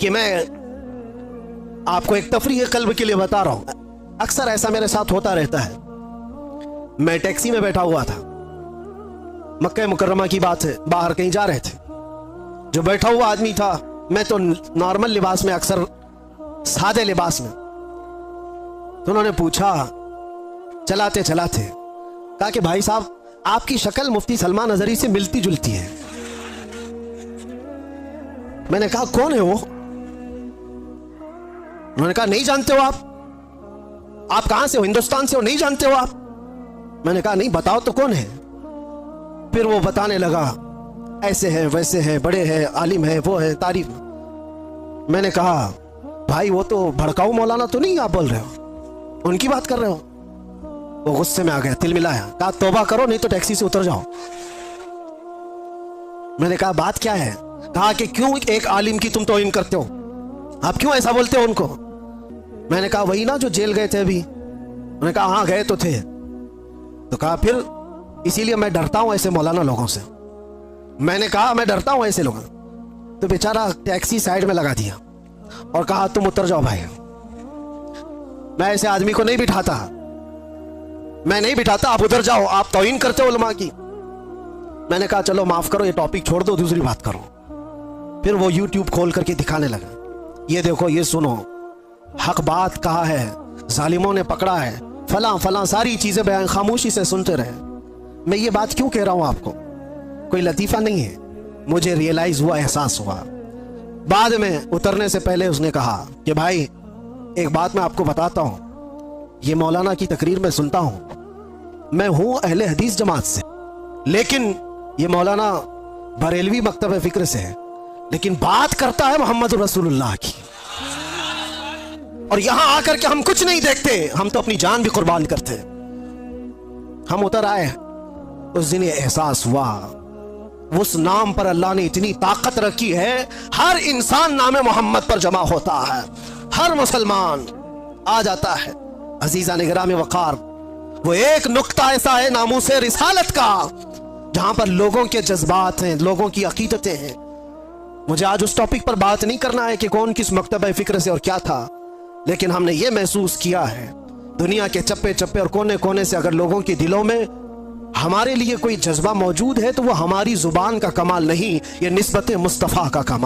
कि मैं आपको एक तफरीह कल्ब के लिए बता रहा हूं। अक्सर ऐसा मेरे साथ होता रहता है। मैं टैक्सी में बैठा हुआ था, मक्का मुकर्रमा की बात है, बाहर कहीं जा रहे थे। जो बैठा हुआ आदमी था, मैं तो नॉर्मल लिबास में, अक्सर सादे लिबास में, तो उन्होंने पूछा चलाते चलाते, कहा कि भाई साहब आपकी शक्ल मुफ्ती सलमान अजहरी से मिलती जुलती है। मैंने कहा कौन है वो? उन्होंने कहा नहीं जानते हो आप कहां से हो? हिंदुस्तान से हो, नहीं जानते हो आप? मैंने कहा नहीं, बताओ तो कौन है। फिर वो बताने लगा, ऐसे है वैसे है, बड़े हैं, आलिम है, वो है, तारीफ। मैंने कहा भाई वो तो भड़काऊ मौलाना तो नहीं आप बोल रहे हो, उनकी बात कर रहे हो? वो गुस्से में आ गया, तिल मिलाया, कहा तौबा करो नहीं तो टैक्सी से उतर जाओ। मैंने कहा बात क्या है? कहा कि क्यों एक आलिम की तुम तौहीन करते हो, आप क्यों ऐसा बोलते हो उनको? मैंने कहा वही ना जो जेल गए थे अभी। उन्होंने कहा हाँ गए तो थे। तो कहा फिर इसीलिए मैं डरता हूं ऐसे मौलाना लोगों से। मैंने कहा मैं डरता हूं ऐसे लोगों। तो बेचारा टैक्सी साइड में लगा दिया और कहा तुम उतर जाओ भाई। मैं ऐसे आदमी को नहीं बिठाता, मैं नहीं बिठाता, आप उधर जाओ, आप तौहीन करते हो उलमा की। मैंने कहा चलो माफ करो, ये टॉपिक छोड़ दो, दूसरी बात करो। फिर वो यूट्यूब खोल करके दिखाने लगा, ये देखो, ये सुनो, हक बात कहा है, जालिमों ने पकड़ा है, फला फला सारी चीजें बयान, खामोशी से सुनते रहे। मैं ये बात क्यों कह रहा हूं आपको? कोई लतीफा नहीं है, मुझे रियलाइज हुआ, एहसास हुआ। बाद में उतरने से पहले उसने कहा कि भाई एक बात मैं आपको बताता हूं, ये मौलाना की तकरीर में सुनता हूं, मैं हूं अहले हदीस जमात से, लेकिन ये मौलाना बरेलवी मकतब फिक्र से है, लेकिन बात करता है मोहम्मद रसूलुल्लाह की। और यहां आकर के हम कुछ नहीं देखते, हम तो अपनी जान भी कुर्बान करते। हम उतर आए, उस दिन ये एहसास हुआ, उस नाम पर अल्लाह ने इतनी ताकत रखी है, हर इंसान नाम मोहम्मद पर जमा होता है, हर मुसलमान आ जाता है। अजीजा निगराम वकार, वो एक नुक्ता ऐसा है नामूसे रिसालत का, जहां पर लोगों के जज्बात हैं, लोगों की अकीदतें हैं। मुझे आज उस टॉपिक पर बात नहीं करना है कि कौन किस मकतब फिक्र से और क्या था, लेकिन हमने ये महसूस किया है, दुनिया के चप्पे चप्पे और कोने कोने से अगर लोगों के दिलों में हमारे लिए कोई जज्बा मौजूद है, तो वो हमारी जुबान का कमाल नहीं, ये निस्बत मुस्तफ़ा का कमाल।